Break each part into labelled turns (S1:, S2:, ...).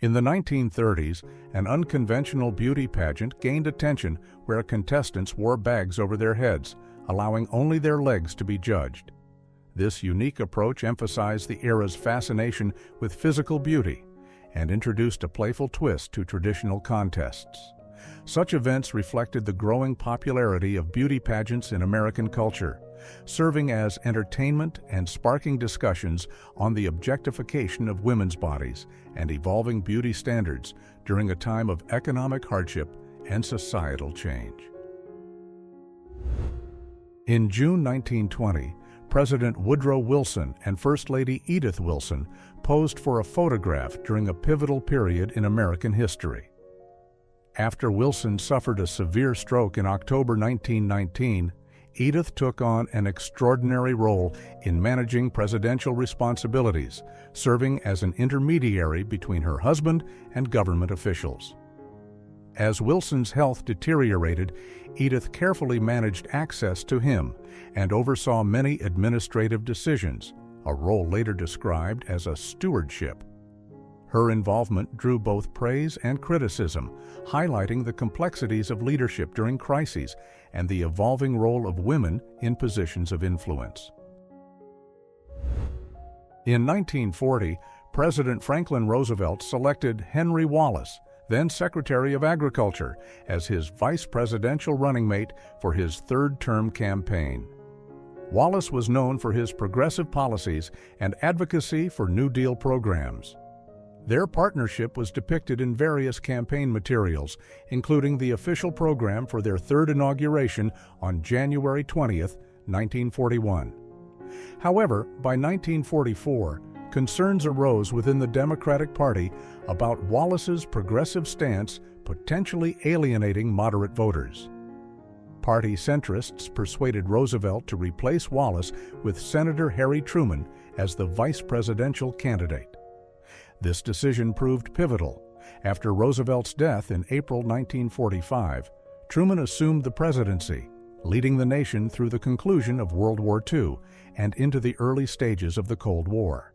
S1: In the 1930s, an unconventional beauty pageant gained attention where contestants wore bags over their heads, allowing only their legs to be judged. This unique approach emphasized the era's fascination with physical beauty and introduced a playful twist to traditional contests. Such events reflected the growing popularity of beauty pageants in American culture, serving as entertainment and sparking discussions on the objectification of women's bodies and evolving beauty standards during a time of economic hardship and societal change. In June 1920, President Woodrow Wilson and First Lady Edith Wilson posed for a photograph during a pivotal period in American history. After Wilson suffered a severe stroke in October 1919, Edith took on an extraordinary role in managing presidential responsibilities, serving as an intermediary between her husband and government officials. As Wilson's health deteriorated, Edith carefully managed access to him and oversaw many administrative decisions, a role later described as a stewardship. Her involvement drew both praise and criticism, highlighting the complexities of leadership during crises and the evolving role of women in positions of influence. In 1940, President Franklin Roosevelt selected Henry Wallace, then Secretary of Agriculture, as his vice presidential running mate for his third-term campaign. Wallace was known for his progressive policies and advocacy for New Deal programs. Their partnership was depicted in various campaign materials, including the official program for their third inauguration on January 20, 1941. However, by 1944, concerns arose within the Democratic Party about Wallace's progressive stance potentially alienating moderate voters. Party centrists persuaded Roosevelt to replace Wallace with Senator Harry Truman as the vice presidential candidate. This decision proved pivotal. After Roosevelt's death in April 1945, Truman assumed the presidency, leading the nation through the conclusion of World War II and into the early stages of the Cold War.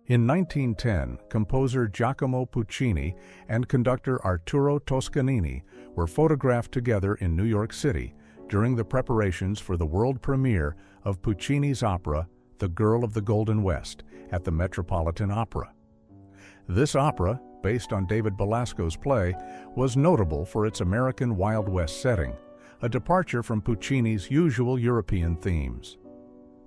S1: In 1910, composer Giacomo Puccini and conductor Arturo Toscanini were photographed together in New York City during the preparations for the world premiere of Puccini's opera, The Girl of the Golden West, at the Metropolitan Opera. This opera, based on David Belasco's play, was notable for its American Wild West setting, a departure from Puccini's usual European themes.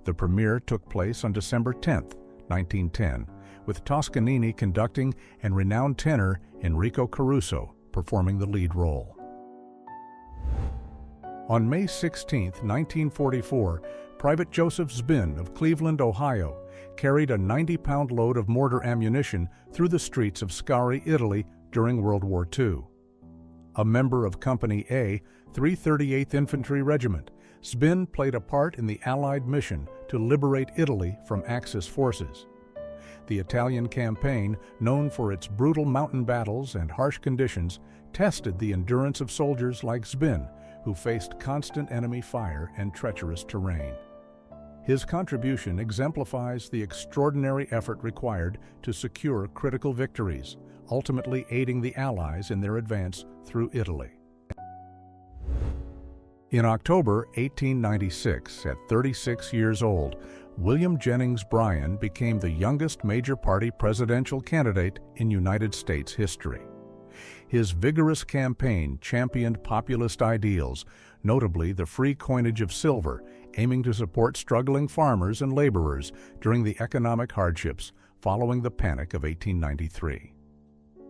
S1: The premiere took place on December 10, 1910, with Toscanini conducting and renowned tenor Enrico Caruso performing the lead role. On May 16, 1944, Private Joseph Zbin of Cleveland, Ohio, carried a 90-pound load of mortar ammunition through the streets of Scari, Italy during World War II. A member of Company A, 338th Infantry Regiment, Zbin played a part in the Allied mission to liberate Italy from Axis forces. The Italian campaign, known for its brutal mountain battles and harsh conditions, tested the endurance of soldiers like Zbin, who faced constant enemy fire and treacherous terrain. His contribution exemplifies the extraordinary effort required to secure critical victories, ultimately aiding the Allies in their advance through Italy. In October 1896, at 36 years old, William Jennings Bryan became the youngest major party presidential candidate in United States history. His vigorous campaign championed populist ideals, notably the free coinage of silver, aiming to support struggling farmers and laborers during the economic hardships following the Panic of 1893.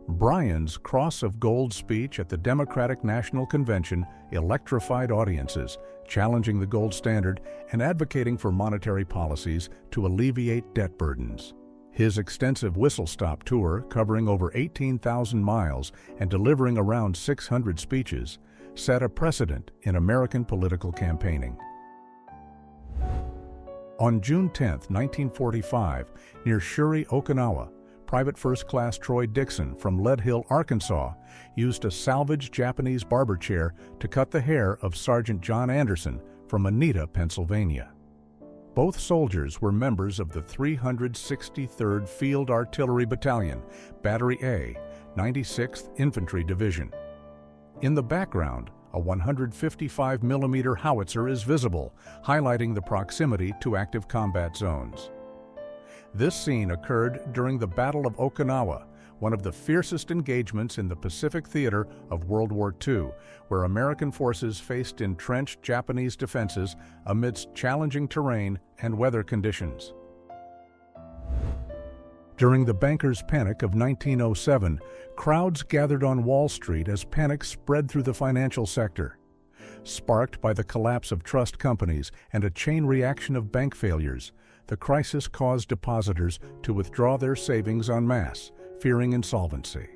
S1: Bryan's Cross of Gold speech at the Democratic National Convention electrified audiences, challenging the gold standard and advocating for monetary policies to alleviate debt burdens. His extensive whistle-stop tour, covering over 18,000 miles and delivering around 600 speeches, set a precedent in American political campaigning. On June 10, 1945, near Shuri, Okinawa, Private First Class Troy Dixon from Lead Hill, Arkansas, used a salvaged Japanese barber chair to cut the hair of Sergeant John Anderson from Anita, Pennsylvania. Both soldiers were members of the 363rd Field Artillery Battalion, Battery A, 96th Infantry Division. In the background, a 155mm howitzer is visible, highlighting the proximity to active combat zones. This scene occurred during the Battle of Okinawa, one of the fiercest engagements in the Pacific theater of World War II, where American forces faced entrenched Japanese defenses amidst challenging terrain and weather conditions. During the bankers' panic of 1907, crowds gathered on Wall Street as panic spread through the financial sector. Sparked by the collapse of trust companies and a chain reaction of bank failures, the crisis caused depositors to withdraw their savings en masse, fearing insolvency.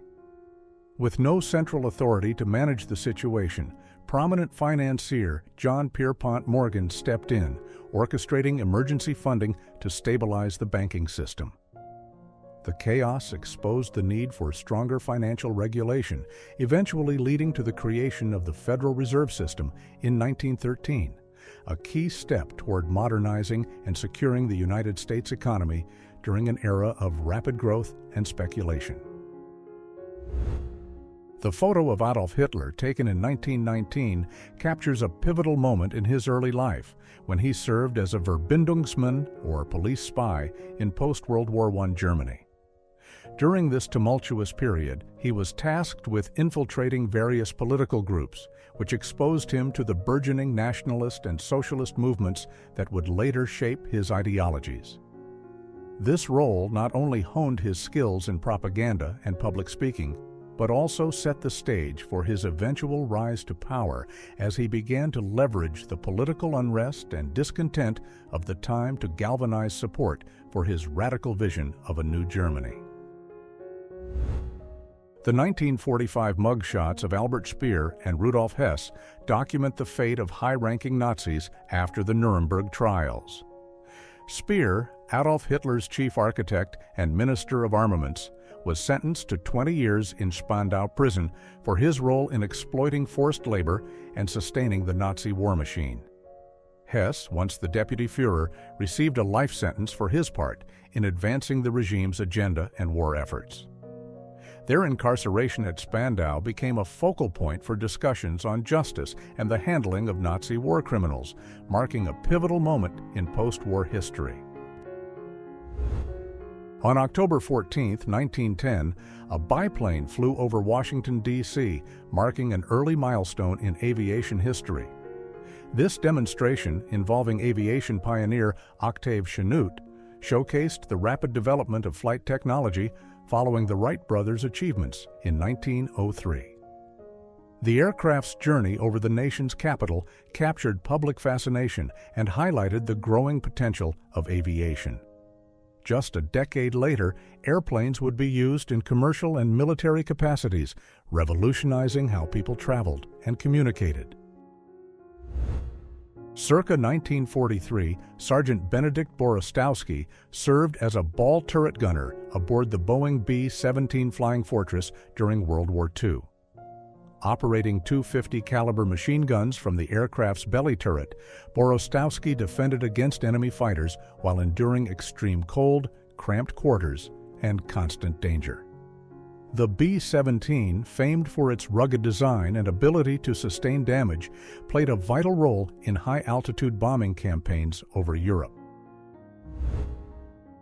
S1: With no central authority to manage the situation, prominent financier John Pierpont Morgan stepped in, orchestrating emergency funding to stabilize the banking system. The chaos exposed the need for stronger financial regulation, eventually leading to the creation of the Federal Reserve System in 1913, a key step toward modernizing and securing the United States economy during an era of rapid growth and speculation. The photo of Adolf Hitler, taken in 1919, captures a pivotal moment in his early life, when he served as a Verbindungsmann, or police spy, in post-World War I Germany. During this tumultuous period, he was tasked with infiltrating various political groups, which exposed him to the burgeoning nationalist and socialist movements that would later shape his ideologies. This role not only honed his skills in propaganda and public speaking, but also set the stage for his eventual rise to power as he began to leverage the political unrest and discontent of the time to galvanize support for his radical vision of a new Germany. The 1945 mugshots of Albert Speer and Rudolf Hess document the fate of high-ranking Nazis after the Nuremberg trials. Speer, Adolf Hitler's chief architect and Minister of Armaments, was sentenced to 20 years in Spandau prison for his role in exploiting forced labor and sustaining the Nazi war machine. Hess, once the deputy Führer, received a life sentence for his part in advancing the regime's agenda and war efforts. Their incarceration at Spandau became a focal point for discussions on justice and the handling of Nazi war criminals, marking a pivotal moment in post-war history. On October 14, 1910, a biplane flew over Washington, D.C., marking an early milestone in aviation history. This demonstration, involving aviation pioneer Octave Chanute, showcased the rapid development of flight technology following the Wright brothers' achievements in 1903. The aircraft's journey over the nation's capital captured public fascination and highlighted the growing potential of aviation. Just a decade later, airplanes would be used in commercial and military capacities, revolutionizing how people traveled and communicated. Circa 1943, Sergeant Benedict Borostowski served as a ball turret gunner aboard the Boeing B-17 Flying Fortress during World War II. Operating 250 caliber machine guns from the aircraft's belly turret, Borostowski defended against enemy fighters while enduring extreme cold, cramped quarters, and constant danger. The B-17, famed for its rugged design and ability to sustain damage, played a vital role in high-altitude bombing campaigns over Europe.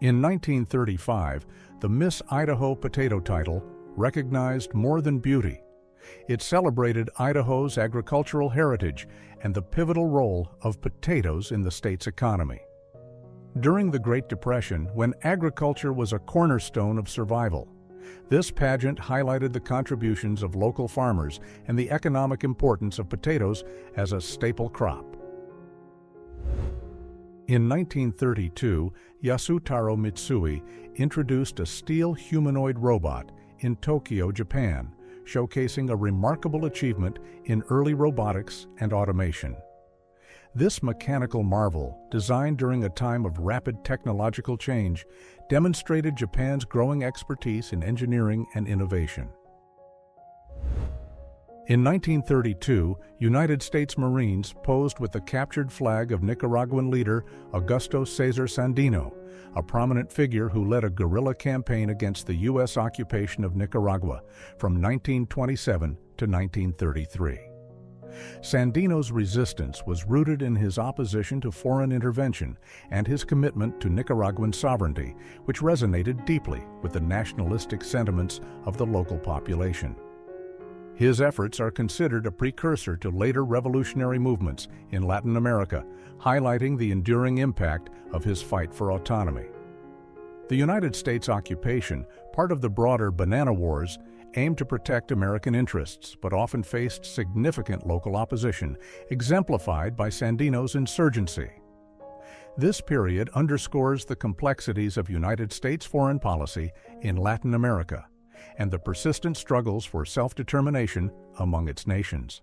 S1: In 1935, the Miss Idaho Potato title recognized more than beauty. It celebrated Idaho's agricultural heritage and the pivotal role of potatoes in the state's economy. During the Great Depression, when agriculture was a cornerstone of survival, this pageant highlighted the contributions of local farmers and the economic importance of potatoes as a staple crop. In 1932, Yasutaro Mitsui introduced a steel humanoid robot in Tokyo, Japan, showcasing a remarkable achievement in early robotics and automation. This mechanical marvel, designed during a time of rapid technological change, demonstrated Japan's growing expertise in engineering and innovation. In 1932, United States Marines posed with the captured flag of Nicaraguan leader Augusto Cesar Sandino, a prominent figure who led a guerrilla campaign against the U.S. occupation of Nicaragua from 1927 to 1933. Sandino's resistance was rooted in his opposition to foreign intervention and his commitment to Nicaraguan sovereignty, which resonated deeply with the nationalistic sentiments of the local population. His efforts are considered a precursor to later revolutionary movements in Latin America, highlighting the enduring impact of his fight for autonomy. The United States occupation, part of the broader Banana Wars, aimed to protect American interests, but often faced significant local opposition, exemplified by Sandino's insurgency. This period underscores the complexities of United States foreign policy in Latin America and the persistent struggles for self-determination among its nations.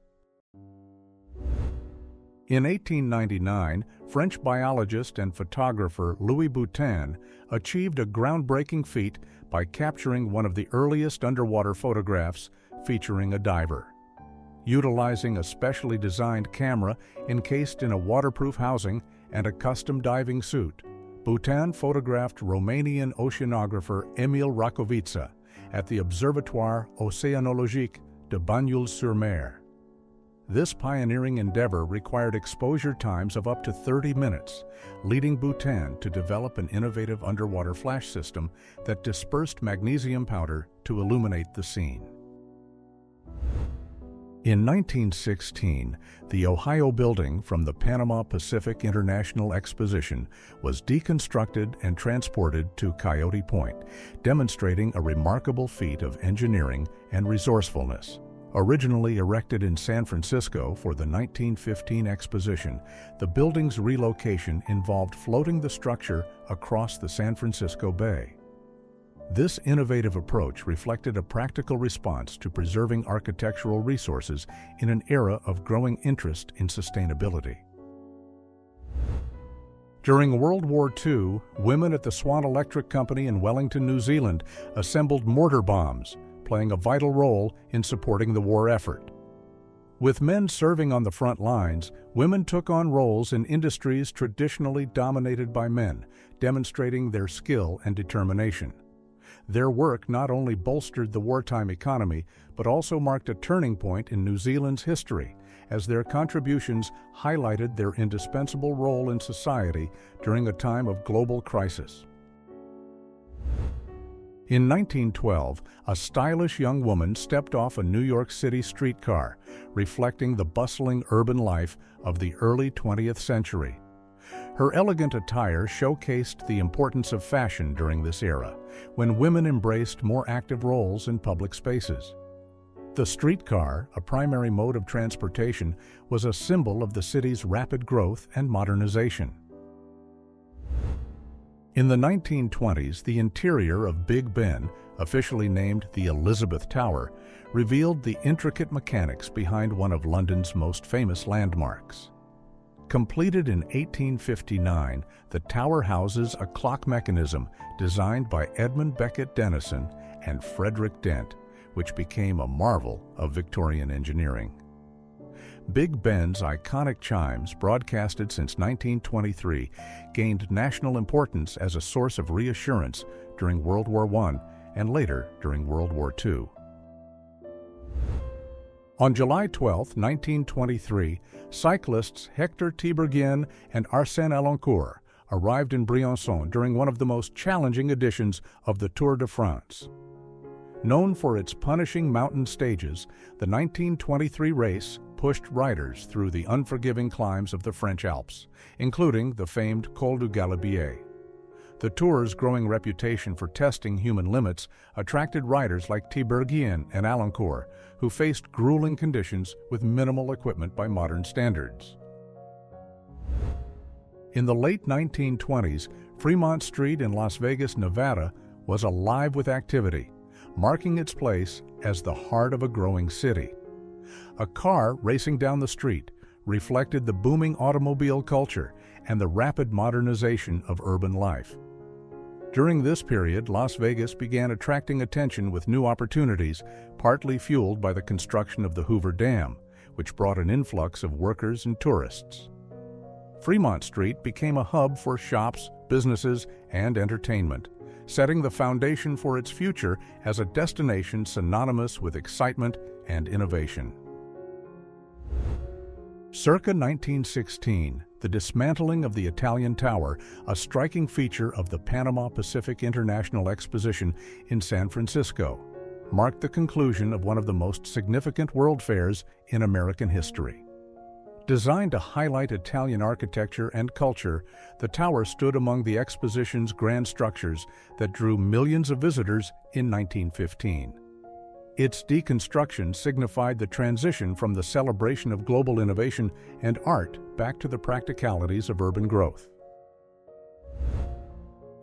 S1: In 1899, French biologist and photographer Louis Boutin achieved a groundbreaking feat by capturing one of the earliest underwater photographs featuring a diver. Utilizing a specially designed camera encased in a waterproof housing and a custom diving suit, Boutin photographed Romanian oceanographer Emil Racovița at the Observatoire Océanologique de Bagnols-sur-Mer. This pioneering endeavor required exposure times of up to 30 minutes, leading Boutin to develop an innovative underwater flash system that dispersed magnesium powder to illuminate the scene. In 1916, the Ohio building from the Panama Pacific International Exposition was deconstructed and transported to Coyote Point, demonstrating a remarkable feat of engineering and resourcefulness. Originally erected in San Francisco for the 1915 Exposition, the building's relocation involved floating the structure across the San Francisco Bay. This innovative approach reflected a practical response to preserving architectural resources in an era of growing interest in sustainability. During World War II, women at the Swan Electric Company in Wellington, New Zealand, assembled mortar bombs, playing a vital role in supporting the war effort. With men serving on the front lines, women took on roles in industries traditionally dominated by men, demonstrating their skill and determination. Their work not only bolstered the wartime economy, but also marked a turning point in New Zealand's history, as their contributions highlighted their indispensable role in society during a time of global crisis. In 1912, a stylish young woman stepped off a New York City streetcar, reflecting the bustling urban life of the early 20th century. Her elegant attire showcased the importance of fashion during this era, when women embraced more active roles in public spaces. The streetcar, a primary mode of transportation, was a symbol of the city's rapid growth and modernization. In the 1920s, the interior of Big Ben, officially named the Elizabeth Tower, revealed the intricate mechanics behind one of London's most famous landmarks. Completed in 1859, the tower houses a clock mechanism designed by Edmund Beckett Denison and Frederick Dent, which became a marvel of Victorian engineering. Big Ben's iconic chimes, broadcasted since 1923, gained national importance as a source of reassurance during World War I and later during World War II. On July 12, 1923, cyclists Hector Tiberghien and Arsène Alencourt arrived in Briançon during one of the most challenging editions of the Tour de France. Known for its punishing mountain stages, the 1923 race pushed riders through the unforgiving climbs of the French Alps, including the famed Col du Galibier. The Tour's growing reputation for testing human limits attracted riders like Tiberghien and Alencourt, who faced grueling conditions with minimal equipment by modern standards. In the late 1920s, Fremont Street in Las Vegas, Nevada, was alive with activity, marking its place as the heart of a growing city. A car racing down the street reflected the booming automobile culture and the rapid modernization of urban life. During this period, Las Vegas began attracting attention with new opportunities, partly fueled by the construction of the Hoover Dam, which brought an influx of workers and tourists. Fremont Street became a hub for shops, businesses, and entertainment, setting the foundation for its future as a destination synonymous with excitement and innovation. Circa 1916, the dismantling of the Italian Tower, a striking feature of the Panama Pacific International Exposition in San Francisco, marked the conclusion of one of the most significant world fairs in American history. Designed to highlight Italian architecture and culture, the tower stood among the Exposition's grand structures that drew millions of visitors in 1915. Its deconstruction signified the transition from the celebration of global innovation and art back to the practicalities of urban growth.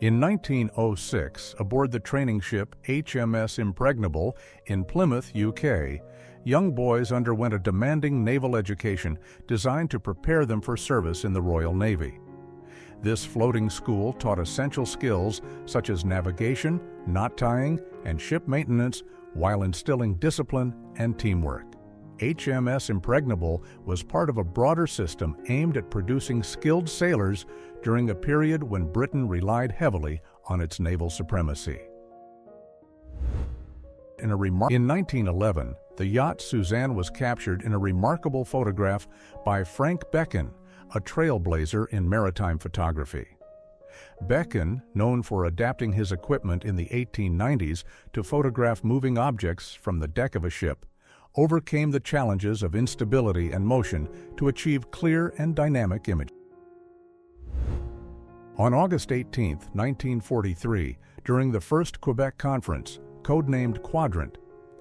S1: In 1906, aboard the training ship HMS Impregnable in Plymouth, UK, young boys underwent a demanding naval education designed to prepare them for service in the Royal Navy. This floating school taught essential skills such as navigation, knot tying, and ship maintenance, while instilling discipline and teamwork. HMS Impregnable was part of a broader system aimed at producing skilled sailors during a period when Britain relied heavily on its naval supremacy. In 1911, the yacht Suzanne was captured in a remarkable photograph by Frank Beckin, a trailblazer in maritime photography. Beckin, known for adapting his equipment in the 1890s to photograph moving objects from the deck of a ship, overcame the challenges of instability and motion to achieve clear and dynamic images. On August 18, 1943, during the First Quebec Conference, codenamed Quadrant,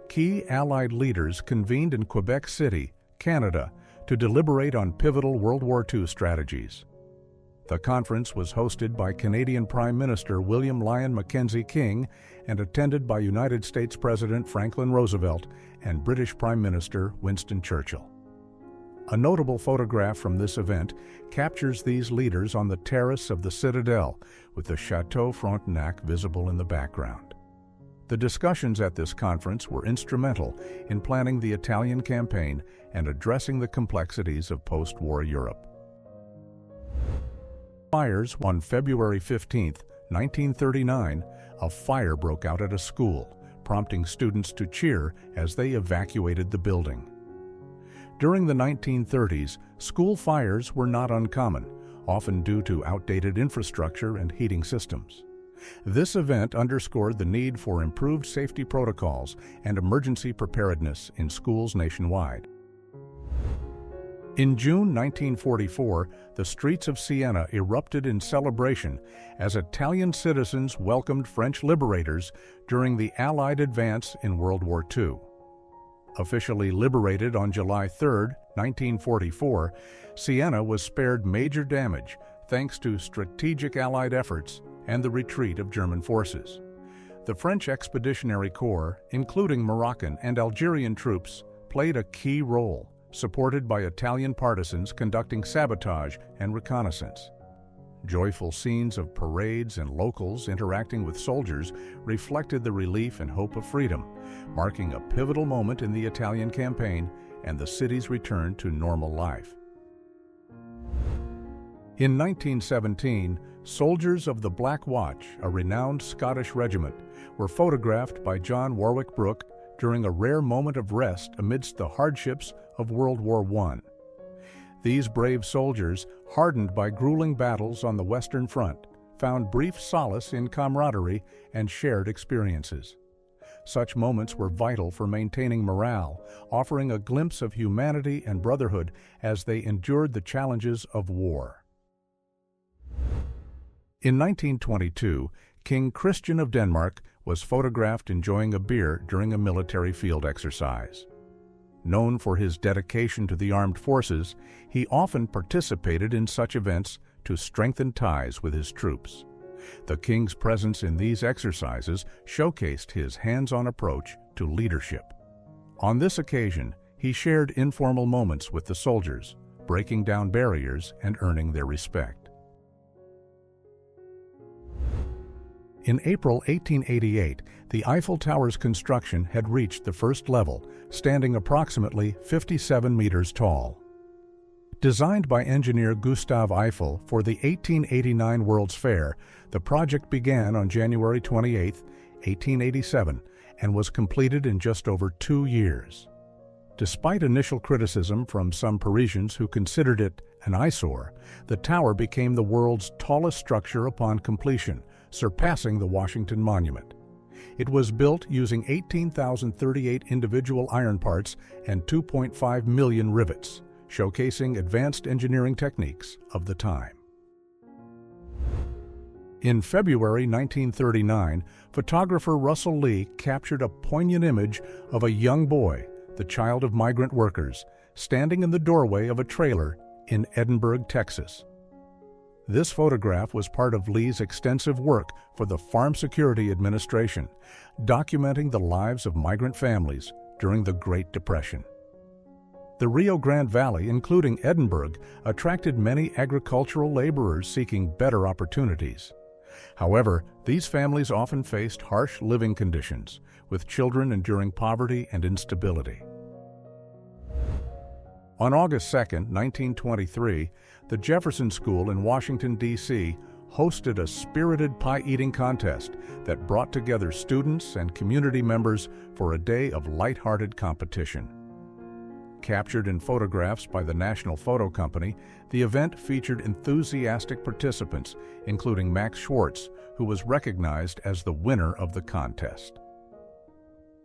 S1: key Allied leaders convened in Quebec City, Canada, to deliberate on pivotal World War II strategies. The conference was hosted by Canadian Prime Minister William Lyon Mackenzie King and attended by United States President Franklin Roosevelt and British Prime Minister Winston Churchill. A notable photograph from this event captures these leaders on the terrace of the Citadel, with the Chateau Frontenac visible in the background. The discussions at this conference were instrumental in planning the Italian campaign and addressing the complexities of post-war Europe. Fires. On February 15, 1939, a fire broke out at a school, prompting students to cheer as they evacuated the building. During the 1930s, school fires were not uncommon, often due to outdated infrastructure and heating systems. This event underscored the need for improved safety protocols and emergency preparedness in schools nationwide. In June 1944, the streets of Siena erupted in celebration as Italian citizens welcomed French liberators during the Allied advance in World War II. Officially liberated on July 3, 1944, Siena was spared major damage thanks to strategic Allied efforts and the retreat of German forces. The French Expeditionary Corps, including Moroccan and Algerian troops, played a key role, supported by Italian partisans conducting sabotage and reconnaissance. Joyful scenes of parades and locals interacting with soldiers reflected the relief and hope of freedom, marking a pivotal moment in the Italian campaign and the city's return to normal life. In 1917, soldiers of the Black Watch, a renowned Scottish regiment, were photographed by John Warwick Brooke during a rare moment of rest amidst the hardships of World War I. These brave soldiers, hardened by grueling battles on the Western Front, found brief solace in camaraderie and shared experiences. Such moments were vital for maintaining morale, offering a glimpse of humanity and brotherhood as they endured the challenges of war. In 1922, King Christian of Denmark was photographed enjoying a beer during a military field exercise. Known for his dedication to the armed forces, he often participated in such events to strengthen ties with his troops. The king's presence in these exercises showcased his hands-on approach to leadership. On this occasion, he shared informal moments with the soldiers, breaking down barriers and earning their respect. In April 1888, the Eiffel Tower's construction had reached the first level, standing approximately 57 meters tall. Designed by engineer Gustave Eiffel for the 1889 World's Fair, the project began on January 28, 1887, and was completed in just over 2 years. Despite initial criticism from some Parisians who considered it an eyesore, the tower became the world's tallest structure upon completion, surpassing the Washington Monument. It was built using 18,038 individual iron parts and 2.5 million rivets, showcasing advanced engineering techniques of the time. In February 1939, photographer Russell Lee captured a poignant image of a young boy, the child of migrant workers, standing in the doorway of a trailer in Edinburgh, Texas. This photograph was part of Lee's extensive work for the Farm Security Administration, documenting the lives of migrant families during the Great Depression. The Rio Grande Valley, including Edinburgh, attracted many agricultural laborers seeking better opportunities. However, these families often faced harsh living conditions, with children enduring poverty and instability. On August 2, 1923, the Jefferson School in Washington, D.C. hosted a spirited pie-eating contest that brought together students and community members for a day of lighthearted competition. Captured in photographs by the National Photo Company, the event featured enthusiastic participants, including Max Schwartz, who was recognized as the winner of the contest.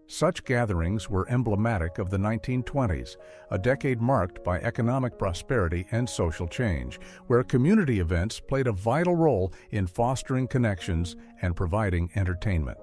S1: Such gatherings were emblematic of the 1920s, a decade marked by economic prosperity and social change, where community events played a vital role in fostering connections and providing entertainment.